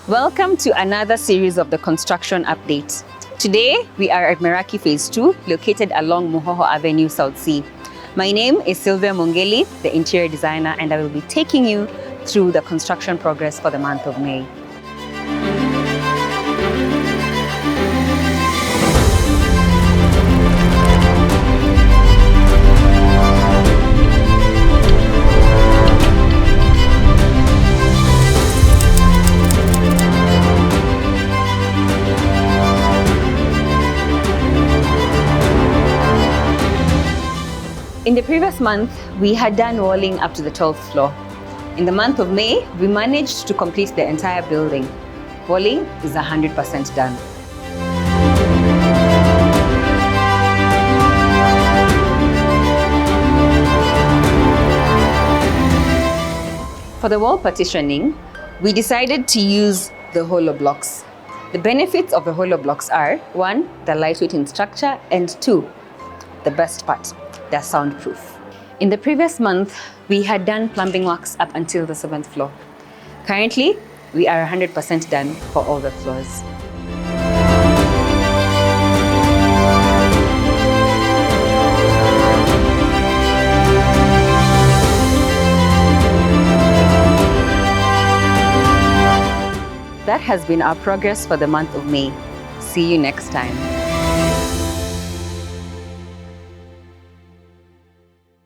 Welcome to another series of the construction update. Today, we are at Meraki Phase II, located along Muhoho Avenue, South Sea. My name is Sylvia Mwongeli, the interior designer, and I will be taking you through the construction progress for the month of May. In the previous month, we had done walling up to the 12th floor. In the month of May, we managed to complete the entire building. Walling is 100% done. For the wall partitioning, we decided to use the hollow blocks. The benefits of the hollow blocks are, 1, the lightweight in structure, and 2, the best part, they're soundproof. In the previous month, we had done plumbing works up until the 7th floor. Currently, we are 100% done for all the floors. That has been our progress for the month of May. See you next time.